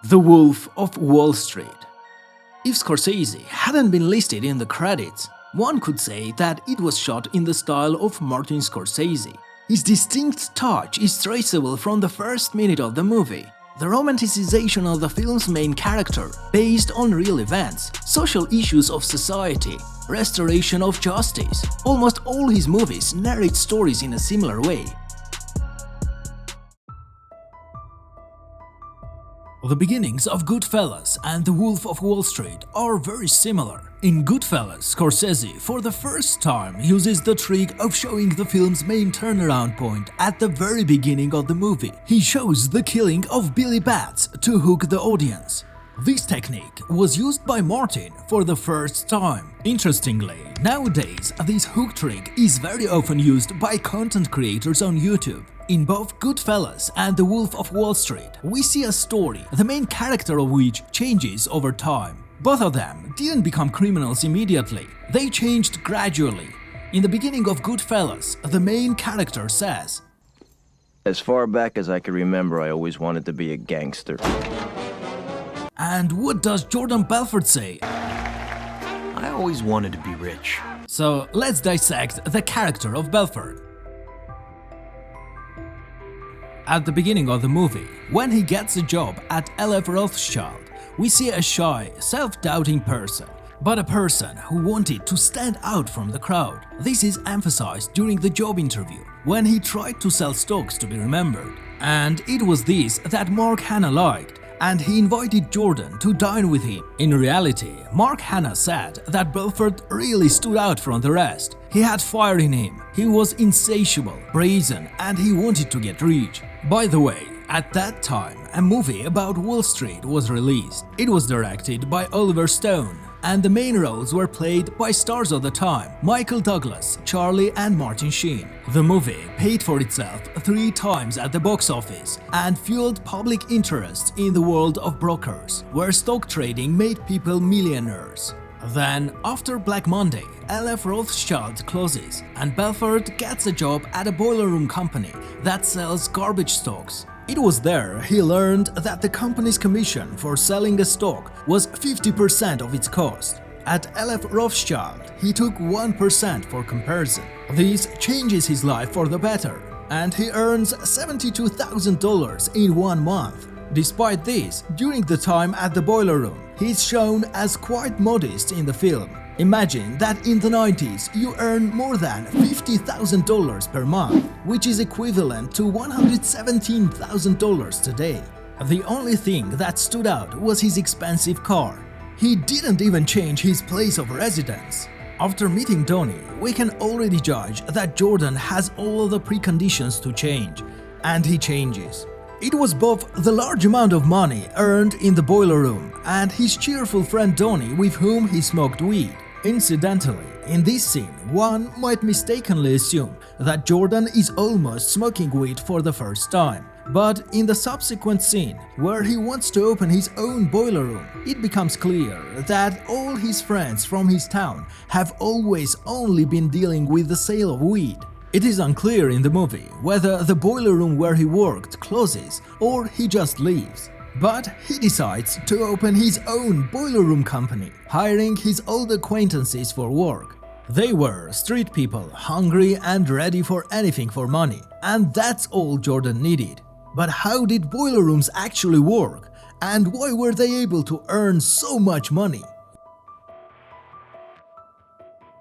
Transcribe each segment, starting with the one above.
The Wolf of Wall Street. If Scorsese hadn't been listed in the credits, one could say that it was shot in the style of Martin Scorsese. His distinct touch is traceable from the first minute of the movie. The romanticization of the film's main character, based on real events, social issues of society, restoration of justice. Almost all his movies narrate stories in a similar way. The beginnings of Goodfellas and The Wolf of Wall Street are very similar. In Goodfellas, Scorsese, for the first time, uses the trick of showing the film's main turnaround point at the very beginning of the movie. He shows the killing of Billy Bats to hook the audience. This technique was used by Martin for the first time. Interestingly, nowadays, this hook trick is very often used by content creators on YouTube. In both Goodfellas and The Wolf of Wall Street, we see a story, the main character of which changes over time. Both of them didn't become criminals immediately, they changed gradually. In the beginning of Goodfellas, the main character says, "As far back as I can remember, I always wanted to be a gangster." And what does Jordan Belfort say? "I always wanted to be rich." So let's dissect the character of Belfort. At the beginning of the movie, when he gets a job at LF Rothschild, we see a shy, self-doubting person, but a person who wanted to stand out from the crowd. This is emphasized during the job interview, when he tried to sell stocks to be remembered. And it was this that Mark Hanna liked, and he invited Jordan to dine with him. In reality, Mark Hanna said that Belfort really stood out from the rest. He had fire in him, he was insatiable, brazen, and he wanted to get rich. By the way, at that time, a movie about Wall Street was released. It was directed by Oliver Stone, and the main roles were played by stars of the time, Michael Douglas, Charlie and Martin Sheen. The movie paid for itself 3 times at the box office and fueled public interest in the world of brokers, where stock trading made people millionaires. Then, after Black Monday, LF Rothschild closes and Belfort gets a job at a boiler room company that sells garbage stocks. It was there he learned that the company's commission for selling a stock was 50% of its cost. At LF Rothschild, he took 1% for comparison. This changes his life for the better, and he earns $72,000 in 1 month. Despite this, during the time at the boiler room, he's shown as quite modest in the film. Imagine that in the 90s you earn more than $50,000 per month, which is equivalent to $117,000 today. The only thing that stood out was his expensive car. He didn't even change his place of residence. After meeting Donnie, we can already judge that Jordan has all the preconditions to change, and he changes. It was both the large amount of money earned in the boiler room and his cheerful friend Donnie with whom he smoked weed. Incidentally, in this scene, one might mistakenly assume that Jordan is almost smoking weed for the first time. But in the subsequent scene, where he wants to open his own boiler room, it becomes clear that all his friends from his town have always only been dealing with the sale of weed. It is unclear in the movie whether the boiler room where he worked closes or he just leaves. But he decides to open his own boiler room company, hiring his old acquaintances for work. They were street people, hungry and ready for anything for money, and that's all Jordan needed. But how did boiler rooms actually work, and why were they able to earn so much money?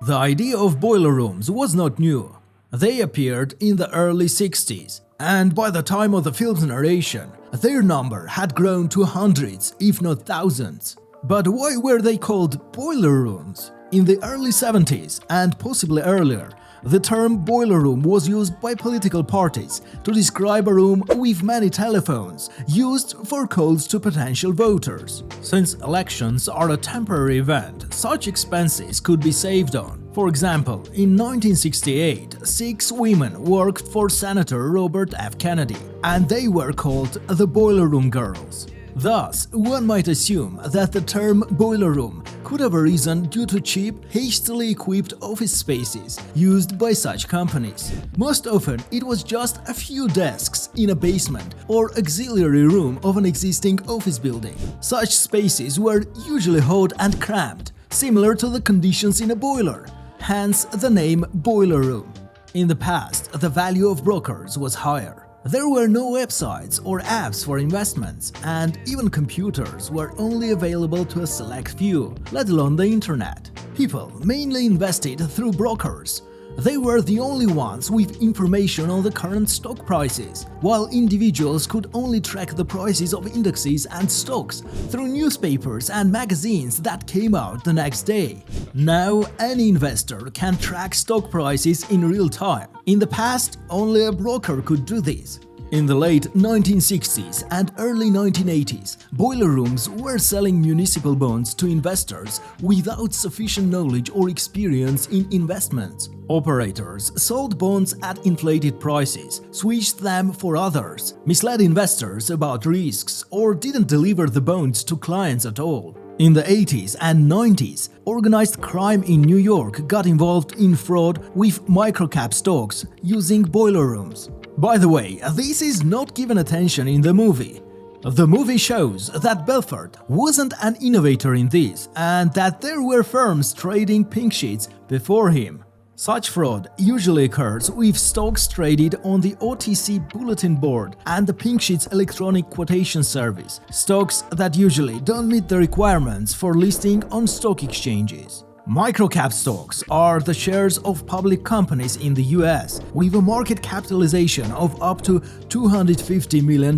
The idea of boiler rooms was not new. They appeared in the early 60s, and by the time of the film's narration, their number had grown to hundreds, if not thousands. But why were they called boiler rooms? In the early 70s, and possibly earlier, the term boiler room was used by political parties to describe a room with many telephones used for calls to potential voters. Since elections are a temporary event, such expenses could be saved on. For example, in 1968, 6 women worked for Senator Robert F. Kennedy, and they were called the Boiler Room Girls. Thus, one might assume that the term boiler room could have arisen due to cheap, hastily equipped office spaces used by such companies. Most often, it was just a few desks in a basement or auxiliary room of an existing office building. Such spaces were usually hot and cramped, similar to the conditions in a boiler, hence the name boiler room. In the past, the value of brokers was higher. There were no websites or apps for investments, and even computers were only available to a select few, let alone the internet. People mainly invested through brokers. They were the only ones with information on the current stock prices, while individuals could only track the prices of indexes and stocks through newspapers and magazines that came out the next day. Now, any investor can track stock prices in real time. In the past, only a broker could do this. In the late 1960s and early 1980s, boiler rooms were selling municipal bonds to investors without sufficient knowledge or experience in investments. Operators sold bonds at inflated prices, switched them for others, misled investors about risks, or didn't deliver the bonds to clients at all. In the 80s and 90s, organized crime in New York got involved in fraud with microcap stocks using boiler rooms. By the way, this is not given attention in the movie. The movie shows that Belfort wasn't an innovator in this and that there were firms trading pink sheets before him. Such fraud usually occurs with stocks traded on the OTC bulletin board and the pink sheets electronic quotation service, stocks that usually don't meet the requirements for listing on stock exchanges. Microcap stocks are the shares of public companies in the US with a market capitalization of up to $250 million.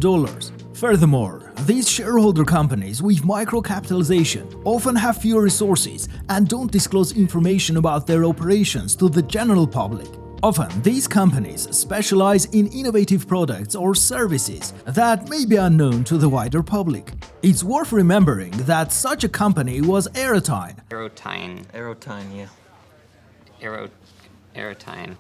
Furthermore, these shareholder companies with microcapitalization often have fewer resources and don't disclose information about their operations to the general public. Often, these companies specialize in innovative products or services that may be unknown to the wider public. It's worth remembering that such a company was Aerotine. Aerotine, yeah. Aerotine,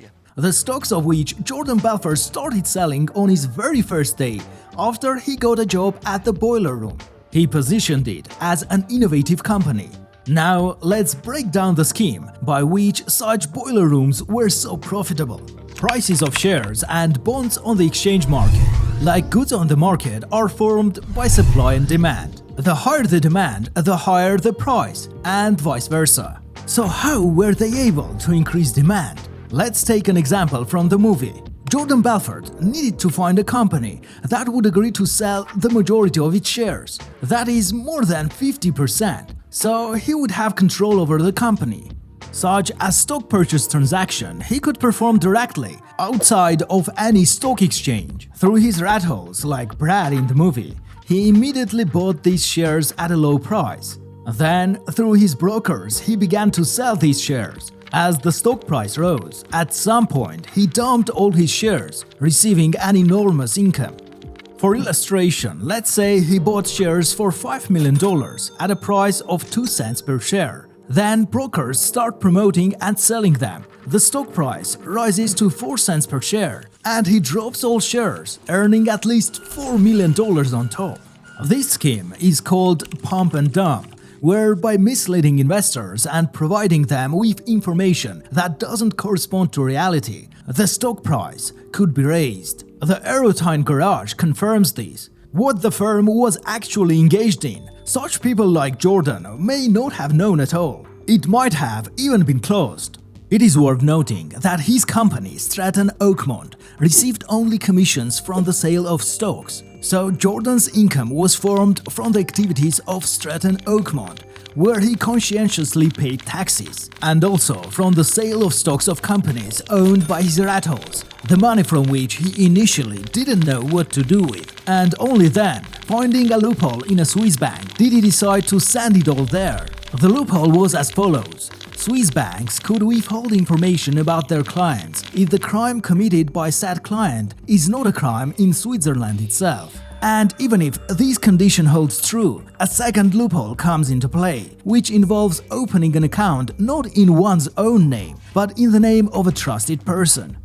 yeah. The stocks of which Jordan Belfort started selling on his very first day after he got a job at the boiler room. He positioned it as an innovative company. Now, let's break down the scheme by which such boiler rooms were so profitable. Prices of shares and bonds on the exchange market, like goods on the market, are formed by supply and demand. The higher the demand, the higher the price, and vice versa. So how were they able to increase demand? Let's take an example from the movie. Jordan Belfort needed to find a company that would agree to sell the majority of its shares, that is more than 50%, so he would have control over the company. Such a stock purchase transaction he could perform directly, outside of any stock exchange. Through his rat holes, like Brad in the movie, he immediately bought these shares at a low price. Then, through his brokers, he began to sell these shares. As the stock price rose, at some point he dumped all his shares, receiving an enormous income. For illustration, let's say he bought shares for $5 million at a price of 2 cents per share. Then brokers start promoting and selling them. The stock price rises to 4 cents per share, and he drops all shares, earning at least $4 million on top. This scheme is called pump and dump, where by misleading investors and providing them with information that doesn't correspond to reality, the stock price could be raised. The Aerotine garage confirms this. What the firm was actually engaged in, such people like Jordan may not have known at all. It might have even been closed. It is worth noting that his company, Stratton Oakmont, received only commissions from the sale of stocks. So Jordan's income was formed from the activities of Stratton Oakmont, where he conscientiously paid taxes, and also from the sale of stocks of companies owned by his rat holes, the money from which he initially didn't know what to do with. And only then, finding a loophole in a Swiss bank, did he decide to send it all there. The loophole was as follows. Swiss banks could withhold information about their clients if the crime committed by said client is not a crime in Switzerland itself. And even if this condition holds true, a second loophole comes into play, which involves opening an account not in one's own name, but in the name of a trusted person.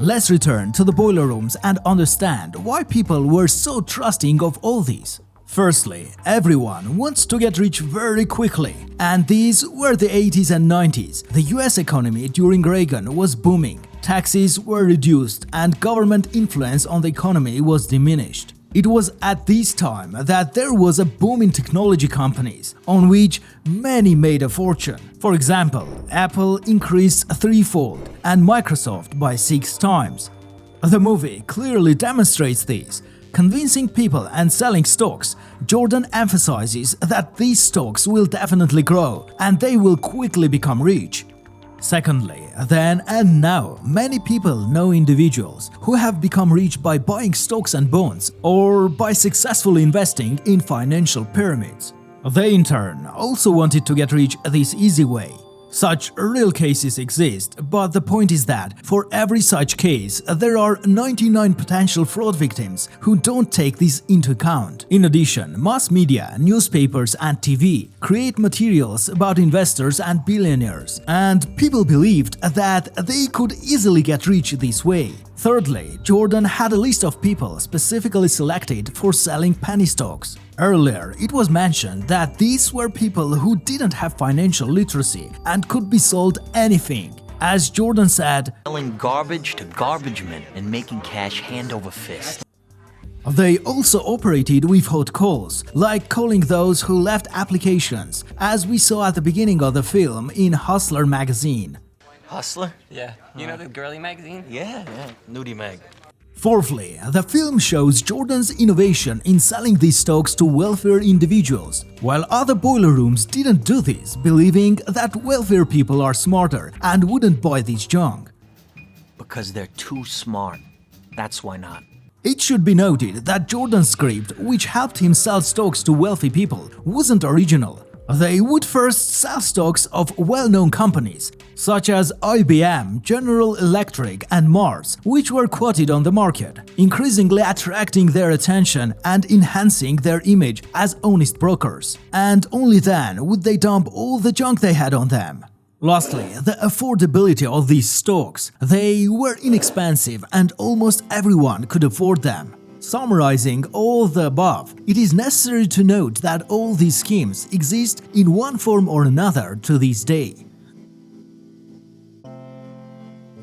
let's return to the boiler rooms and understand why people were so trusting of all these. Firstly, everyone wants to get rich very quickly, and these were the 80s and 90s. The US economy during Reagan was booming, taxes were reduced, and government influence on the economy was diminished. It was at this time that there was a boom in technology companies, on which many made a fortune. For example, Apple increased threefold and Microsoft by 6 times. The movie clearly demonstrates this. Convincing people and selling stocks, Jordan emphasizes that these stocks will definitely grow and they will quickly become rich. Secondly, then and now, many people know individuals who have become rich by buying stocks and bonds or by successfully investing in financial pyramids. They in turn also wanted to get rich this easy way. Such real cases exist, but the point is that for every such case, there are 99 potential fraud victims who don't take this into account. In addition, mass media, newspapers and TV create materials about investors and billionaires, and people believed that they could easily get rich this way. Thirdly, Jordan had a list of people specifically selected for selling penny stocks. Earlier, it was mentioned that these were people who didn't have financial literacy and could be sold anything. As Jordan said, selling garbage to garbage men and making cash hand over fist. They also operated with hot calls, like calling those who left applications, as we saw at the beginning of the film in Hustler magazine. Hustler? Yeah. You know the girly magazine? Yeah. Nudie mag. Fourthly, the film shows Jordan's innovation in selling these stocks to wealthier individuals, while other boiler rooms didn't do this, believing that wealthier people are smarter and wouldn't buy this junk. Because they're too smart. That's why not. It should be noted that Jordan's script, which helped him sell stocks to wealthy people, wasn't original. They would first sell stocks of well-known companies, such as IBM, General Electric and Mars, which were quoted on the market, increasingly attracting their attention and enhancing their image as honest brokers. And only then would they dump all the junk they had on them. Lastly, the affordability of these stocks. They were inexpensive and almost everyone could afford them. Summarizing all the above, it is necessary to note that all these schemes exist in one form or another to this day.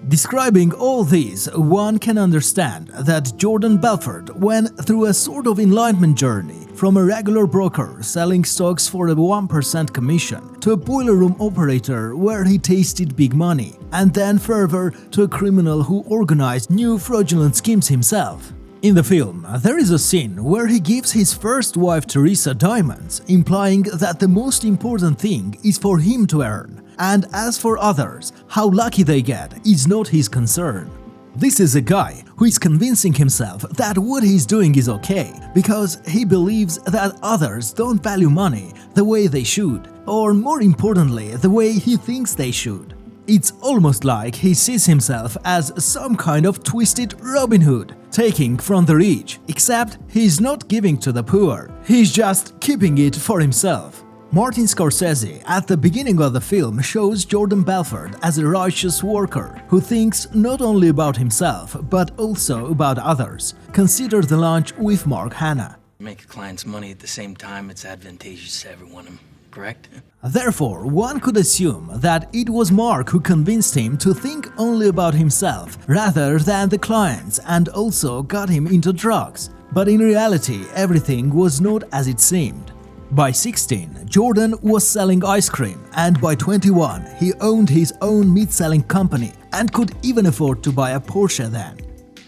Describing all these, one can understand that Jordan Belfort went through a sort of enlightenment journey from a regular broker selling stocks for a 1% commission to a boiler room operator where he tasted big money, and then further to a criminal who organized new fraudulent schemes himself. In the film, there is a scene where he gives his first wife Teresa diamonds, implying that the most important thing is for him to earn, and as for others, how lucky they get is not his concern. This is a guy who is convincing himself that what he's doing is okay, because he believes that others don't value money the way they should, or more importantly, the way he thinks they should. It's almost like he sees himself as some kind of twisted Robin Hood, taking from the rich, except he's not giving to the poor, he's just keeping it for himself. Martin Scorsese at the beginning of the film shows Jordan Belfort as a righteous worker who thinks not only about himself but also about others. Consider the lunch with Mark Hanna. Make clients money at the same time, it's advantageous to everyone, correct? Therefore, one could assume that it was Mark who convinced him to think only about himself rather than the clients and also got him into drugs. But in reality, everything was not as it seemed. By 16, Jordan was selling ice cream, and by 21, he owned his own meat-selling company and could even afford to buy a Porsche then.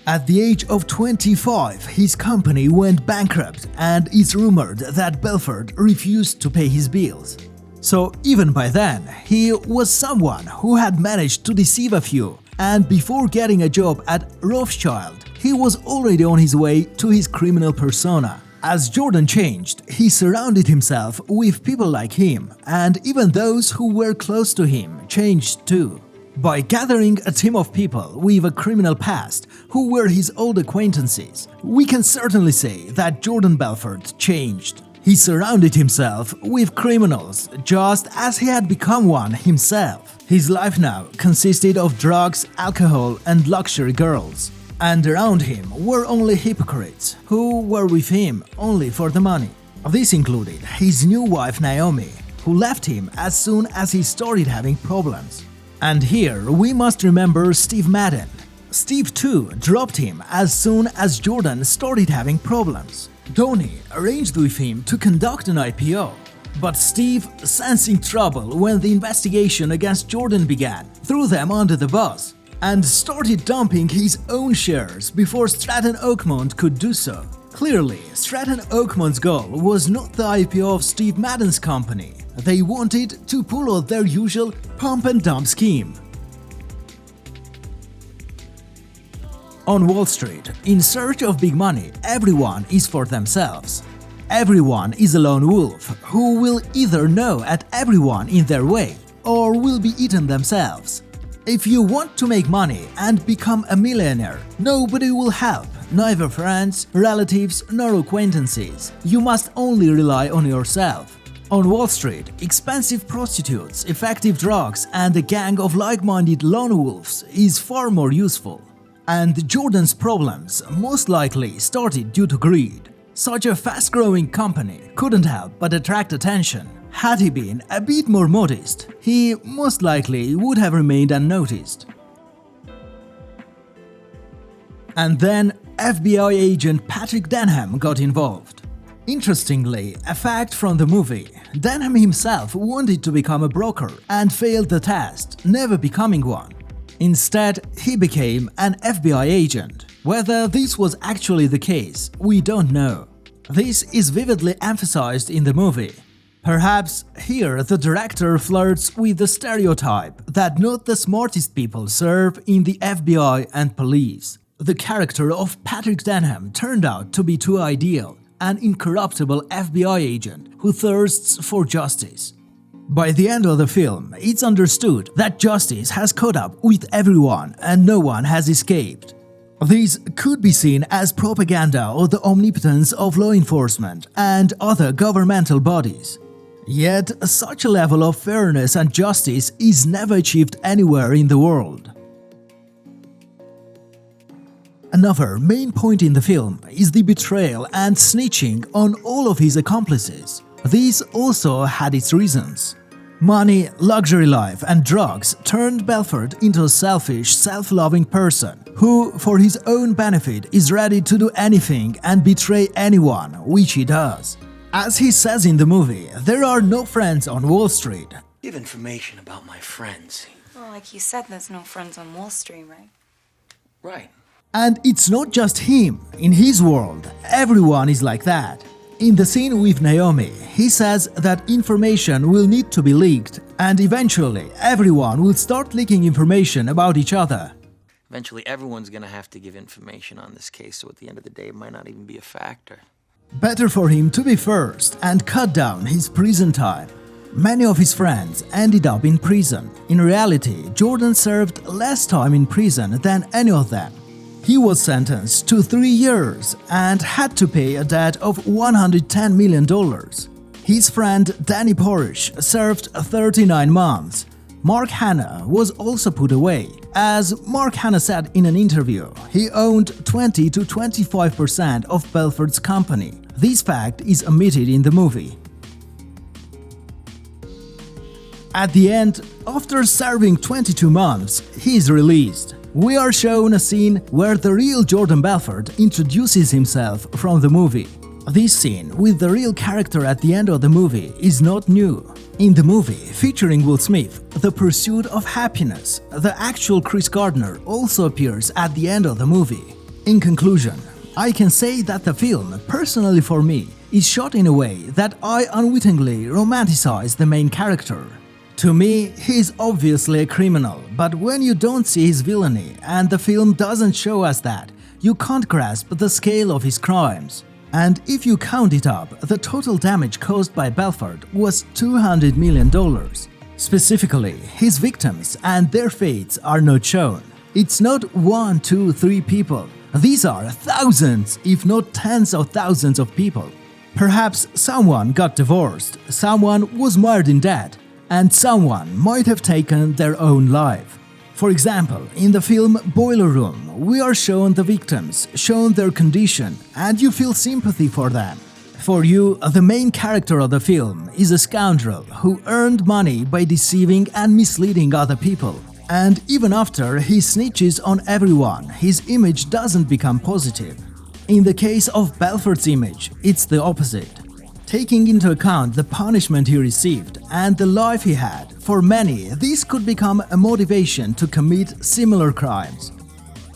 At the age of 25, his company went bankrupt, and it's rumored that Belfort refused to pay his bills. So even by then, he was someone who had managed to deceive a few, and before getting a job at Rothschild, he was already on his way to his criminal persona. As Jordan changed, he surrounded himself with people like him, and even those who were close to him changed too. By gathering a team of people with a criminal past who were his old acquaintances, we can certainly say that Jordan Belfort changed. He surrounded himself with criminals just as he had become one himself. His life now consisted of drugs, alcohol, and luxury girls. And around him were only hypocrites, who were with him only for the money. This included his new wife Naomi, who left him as soon as he started having problems. And here we must remember Steve Madden. Steve too dropped him as soon as Jordan started having problems. Donnie arranged with him to conduct an IPO. But Steve, sensing trouble when the investigation against Jordan began, threw them under the bus and started dumping his own shares before Stratton Oakmont could do so. Clearly, Stratton Oakmont's goal was not the IPO of Steve Madden's company. They wanted to pull out their usual pump and dump scheme. On Wall Street, in search of big money, everyone is for themselves. Everyone is a lone wolf who will either gnaw at everyone in their way or will be eaten themselves. If you want to make money and become a millionaire, nobody will help, neither friends, relatives, nor acquaintances. You must only rely on yourself. On Wall Street, expensive prostitutes, effective drugs, and a gang of like-minded lone wolves is far more useful. And Jordan's problems most likely started due to greed. Such a fast-growing company couldn't help but attract attention. Had he been a bit more modest, he most likely would have remained unnoticed. And then FBI agent Patrick Denham got involved. Interestingly, a fact from the movie, Denham himself wanted to become a broker and failed the test, never becoming one. Instead, he became an FBI agent. Whether this was actually the case, we don't know. This is vividly emphasized in the movie. Perhaps here the director flirts with the stereotype that not the smartest people serve in the FBI and police. The character of Patrick Denham turned out to be too ideal, an incorruptible FBI agent who thirsts for justice. By the end of the film, it's understood that justice has caught up with everyone and no one has escaped. This could be seen as propaganda of the omnipotence of law enforcement and other governmental bodies. Yet, such a level of fairness and justice is never achieved anywhere in the world. Another main point in the film is the betrayal and snitching on all of his accomplices. This also had its reasons. Money, luxury life, and drugs turned Belfort into a selfish, self-loving person who, for his own benefit, is ready to do anything and betray anyone, which he does. As he says in the movie, there are no friends on Wall Street. Give information about my friends. Well, like you said, there's no friends on Wall Street, right? Right. And it's not just him. In his world, everyone is like that. In the scene with Naomi, he says that information will need to be leaked, and eventually everyone will start leaking information about each other. Eventually, everyone's gonna have to give information on this case, so at the end of the day, it might not even be a factor. Better for him to be first and cut down his prison time. Many of his friends ended up in prison. In reality, Jordan served less time in prison than any of them. He was sentenced to 3 years and had to pay a debt of $110 million. His friend Danny Porish served 39 months. Mark Hanna was also put away. As Mark Hanna said in an interview, he owned 20 to 25% of Belfort's company. This fact is omitted in the movie. At the end, after serving 22 months, he is released. We are shown a scene where the real Jordan Belfort introduces himself from the movie. This scene, with the real character at the end of the movie, is not new. In the movie, featuring Will Smith, The Pursuit of Happiness, the actual Chris Gardner also appears at the end of the movie. In conclusion, I can say that the film, personally for me, is shot in a way that I unwittingly romanticize the main character. To me, he is obviously a criminal, but when you don't see his villainy and the film doesn't show us that, you can't grasp the scale of his crimes. And if you count it up, the total damage caused by Belfort was $200 million. Specifically, his victims and their fates are not shown. It's not 1, 2, 3 people. These are thousands, if not tens of thousands of people. Perhaps someone got divorced, someone was mired in debt, and someone might have taken their own life. For example, in the film Boiler Room, we are shown the victims, shown their condition, and you feel sympathy for them. For you, the main character of the film is a scoundrel who earned money by deceiving and misleading other people. And even after he snitches on everyone, his image doesn't become positive. In the case of Belfort's image, it's the opposite. Taking into account the punishment he received and the life he had, for many, this could become a motivation to commit similar crimes.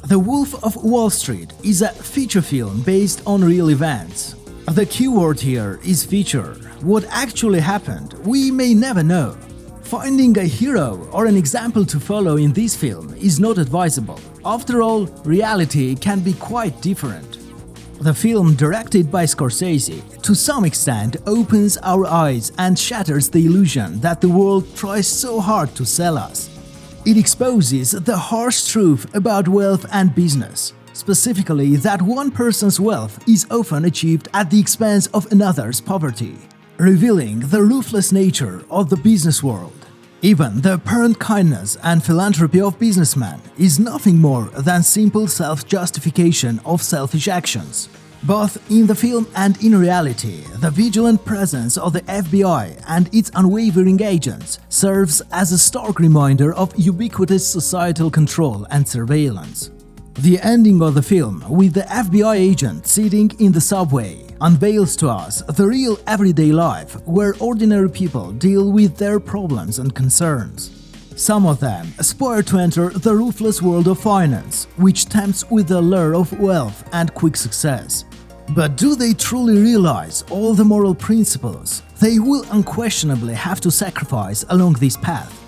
The Wolf of Wall Street is a feature film based on real events. The keyword here is feature. What actually happened, we may never know. Finding a hero or an example to follow in this film is not advisable. After all, reality can be quite different. The film, directed by Scorsese, to some extent opens our eyes and shatters the illusion that the world tries so hard to sell us. It exposes the harsh truth about wealth and business, specifically that one person's wealth is often achieved at the expense of another's poverty, revealing the ruthless nature of the business world. Even the apparent kindness and philanthropy of businessmen is nothing more than simple self-justification of selfish actions. Both in the film and in reality, the vigilant presence of the FBI and its unwavering agents serves as a stark reminder of ubiquitous societal control and surveillance. The ending of the film, with the FBI agent sitting in the subway, unveils to us the real everyday life where ordinary people deal with their problems and concerns. Some of them aspire to enter the ruthless world of finance, which tempts with the lure of wealth and quick success. But do they truly realize all the moral principles they will unquestionably have to sacrifice along this path?